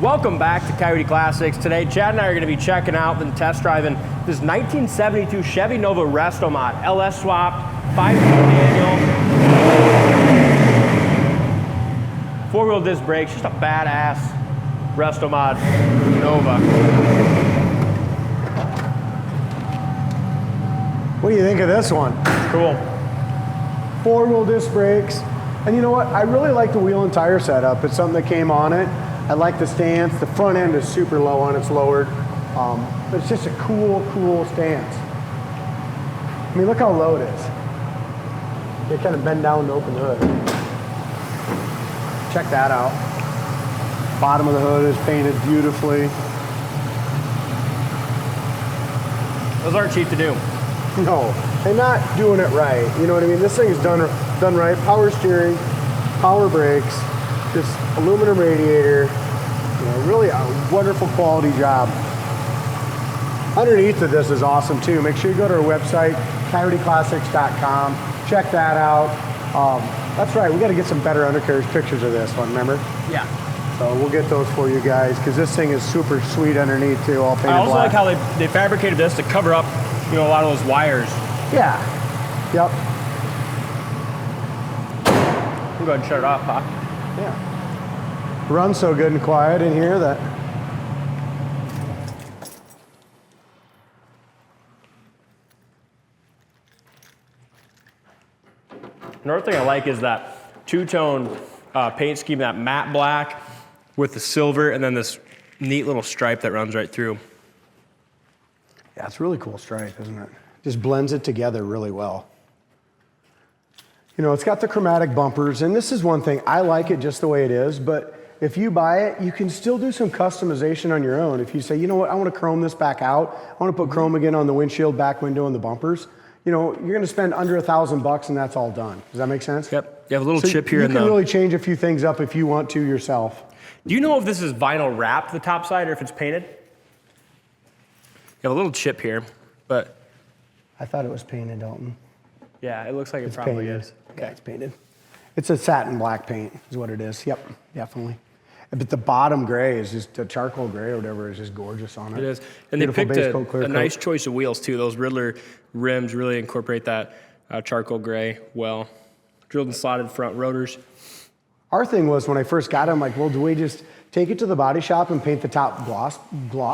Welcome back to Coyote Classics. Today, Chad and I are going to be checking out and test driving this 1972 Chevy Nova Restomod, LS swapped, 5-speed manual, 4-wheel disc brakes, just a badass Restomod Nova. What do you think of this one? Cool. 4-wheel disc brakes. And you know what? I really like the wheel and tire setup. It's something that came on it. I like the stance. The front end is super low on it's lowered. But it's just a cool stance. I mean, look how low it is. You kind of bend down to open the hood. Check that out. Bottom of the hood is painted beautifully. Those aren't cheap to do. No, and not doing it right. You know what I mean? This thing is done right. Power steering, power brakes, this aluminum radiator. You know, really a wonderful quality job. Underneath of this is awesome too. Make sure you go to our website, coyoteclassics.com. Check that out. That's right, we got to get some better undercarriage pictures of this one, remember? Yeah. So we'll get those for you guys, because this thing is super sweet underneath too, all painted black. I also like how they fabricated this to cover up, you know, a lot of those wires. Yeah. Yep. We'll go ahead and shut it off, huh? Yeah. Runs so good and quiet in here that. Another thing I like is that two-tone paint scheme, that matte black with the silver, and then this neat little stripe that runs right through. Yeah, it's a really cool stripe, isn't it? Just blends it together really well. You know, it's got the chromatic bumpers, and this is one thing, I like it just the way it is, but if you buy it, you can still do some customization on your own. If you say, you know what, I want to chrome this back out, I want to put chrome again on the windshield, back window, and the bumpers, you know, you're going to spend under $1,000 and that's all done. Does that make sense? Yep. You have a little chip here. You can really change a few things up if you want to yourself. Do you know if this is vinyl wrapped, the top side, or if it's painted? You have a little chip here, but. I thought it was painted, Dalton. Yeah, it looks like it probably painted. is. Okay. Yeah, it's painted. It's a satin black paint is what it is. Yep, definitely. But the bottom gray is just a charcoal gray or whatever is just gorgeous on it. It is. And beautiful they picked a nice choice of wheels too. Those Riddler rims really incorporate that charcoal gray well. Drilled and slotted front rotors. Our thing was when I first got it, I'm like, well, do we just take it to the body shop and paint the top gloss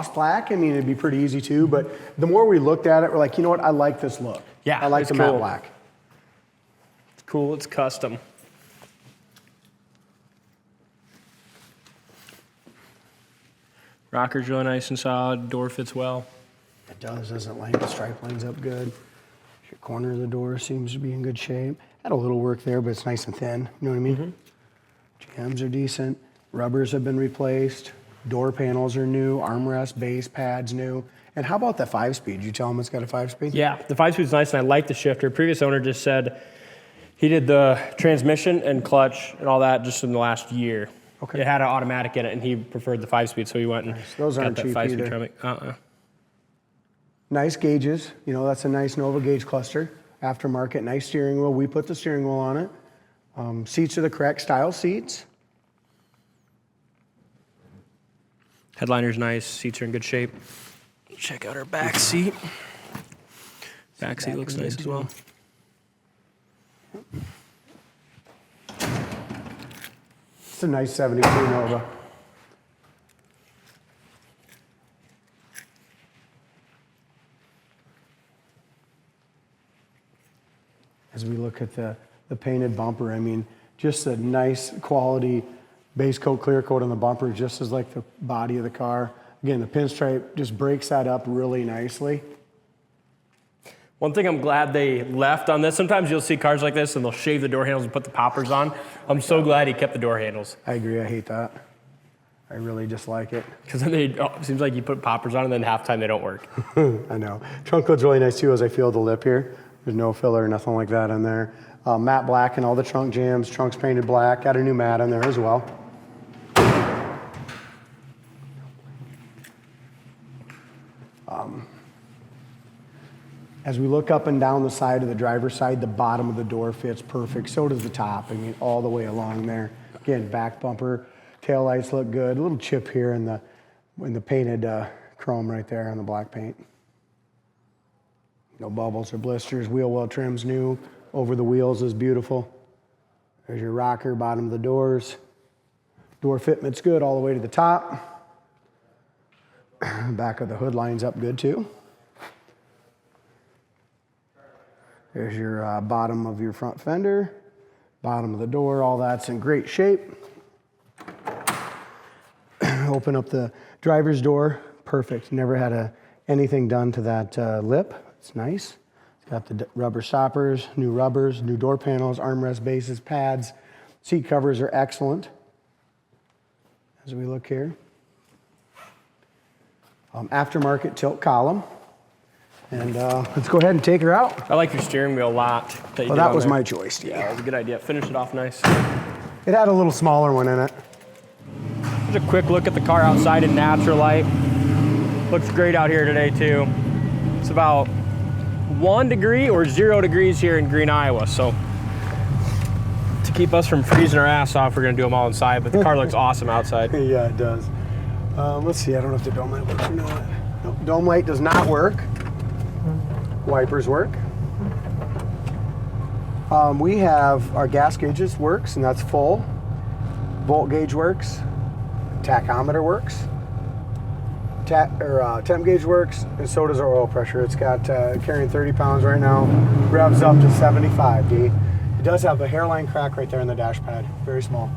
black? I mean, it'd be pretty easy too, but the more we looked at it, we're like, you know what, I like this look. Yeah, I like the matte black. It's cool, it's custom. Rocker's really nice and solid, door fits well. It does, doesn't it? The stripe lines up good. Your corner of the door seems to be in good shape. Had a little work there, but it's nice and thin, you know what I mean? Jams are decent, rubbers have been replaced, door panels are new, armrest, base pads new. And how about the 5-speed? Did you tell them it's got a 5-speed? Yeah, the 5-speed's nice and I like the shifter. Previous owner just said he did the transmission and clutch and all that just in the last year. Okay. It had an automatic in it and he preferred the 5-speed, so he went and Those aren't got that cheap 5-speed either. Tronic. Nice gauges, you know, that's a nice Nova gauge cluster. Aftermarket, nice steering wheel. We put the steering wheel on it. Seats are the correct style seats. Headliner's nice, seats are in good shape. Check out our back seat. Back seat looks nice as well. It's a nice 72 Nova. As we look at the painted bumper, I mean, just a nice quality base coat, clear coat on the bumper, just as like the body of the car. Again, the pinstripe just breaks that up really nicely. One thing I'm glad they left on this, sometimes you'll see cars like this and they'll shave the door handles and put the poppers on. I'm so glad he kept the door handles. I agree, I hate that. I really dislike it. Because then it seems like you put poppers on and then half the time they don't work. I know. Trunk hood's really nice too as I feel the lip here. There's no filler or nothing like that on there. Matte black in all the trunk jams. Trunk's painted black. Got a new mat on there as well. As we look up and down the side of the driver's side, the bottom of the door fits perfect. So does the top. I mean, all the way along there. Again, back bumper Tail lights look good. A little chip here in the painted chrome right there on the black paint. No bubbles or blisters. Wheel well trim's new. Over the wheels is beautiful. There's your rocker, bottom of the doors. Door fitment's good all the way to the top. Back of the hood lines up good too. There's your bottom of your front fender. Bottom of the door, all that's in great shape. Open up the driver's door, perfect. Never had anything done to that lip. It's nice. It's got the rubber stoppers, new rubbers, new door panels, armrest bases, pads. Seat covers are excellent. As we look here. Aftermarket tilt column. And let's go ahead and take her out. I like your steering wheel a lot. Well, that was my choice. Yeah, that was a good idea. Finish it off nice. It had a little smaller one in it. Just a quick look at the car outside in natural light. Looks great out here today too. It's about 1 degree or 0 degrees here in Green, Iowa. So to keep us from freezing our ass off, we're gonna do them all inside, but the car looks awesome outside. Yeah, it does. Let's see, I don't know if the dome light works or not. Nope, dome light does not work. Wipers work. We have our gas gauges works, and that's full. Volt gauge works. Tachometer works. Temp gauge works, and so does our oil pressure. It's got carrying 30 pounds right now. Revs up to 75, D. It does have a hairline crack right there in the dash pad, very small.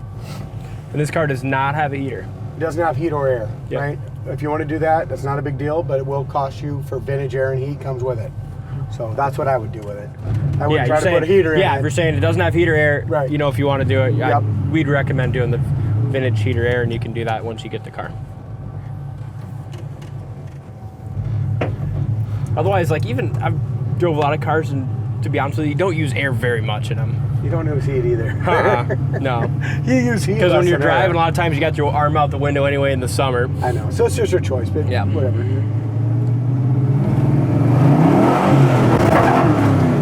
And this car does not have a heater. It doesn't have heat or air, Yep. right? If you want to do that, that's not a big deal, but it will cost you for vintage air and heat comes with it. So that's what I would do with it. I would try to put a heater in it. Yeah, if you're saying it doesn't have heater air, Right. you know, if you want to do it, Yep. we'd recommend doing the vintage heater air, and you can do that once you get the car. Otherwise, like even I've drove a lot of cars, and to be honest with you, you don't use air very much in them. You don't use heat either. No. You use heat Because when less you're than air. driving, a lot of times you got your arm out the window anyway in the summer. I know. So it's just your choice, but Yeah. whatever.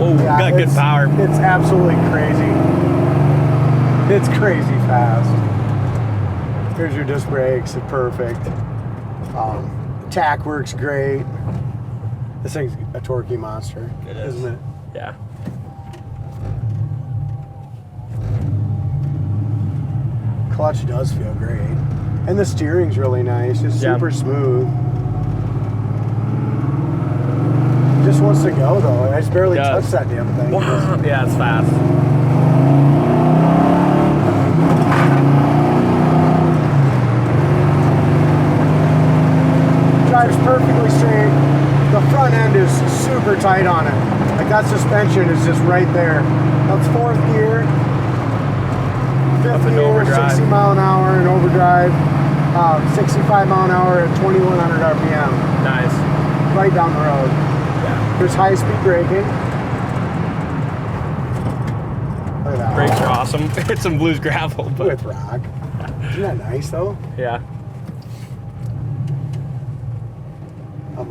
Oh, Yeah, got good power. It's absolutely crazy. It's crazy fast. Here's your disc brakes, it's perfect. Tack works great. This thing's a torquey monster, It is. isn't it? Yeah. Clutch does feel great. And the steering's really nice. It's Yeah. super smooth. Just wants to go though. I just barely It does. touched that damn thing. Yeah, it's fast. Drives perfectly straight. The front end is super tight on it. Like that suspension is just right there. That's fourth gear. Fifth into gear, overdrive. 60 mile an hour in overdrive. 65 mile an hour at 2100 RPM. Nice. Right down the road. Yeah. There's high speed braking. Look at that. Brakes are awesome. It's some blues gravel, but With rock. Isn't that nice though? yeah.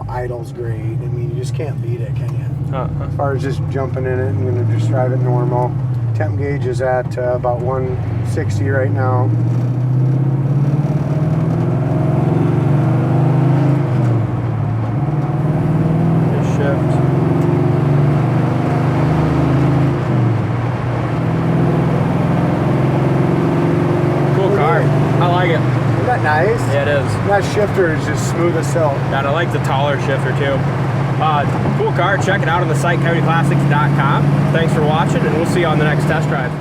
Idle's great. I mean, you just can't beat it, can you? Uh-huh. As far as just jumping in it, I'm going to just drive it normal. Temp gauge is at about 160 right now. Good shift. Cool car. I like it. Isn't that nice? Yeah, it is. That shifter is just smooth as silk. And I like the taller shifter too. Cool car. Check it out on the site, coyoteClassics.com. Thanks for watching, and we'll see you on the next test drive.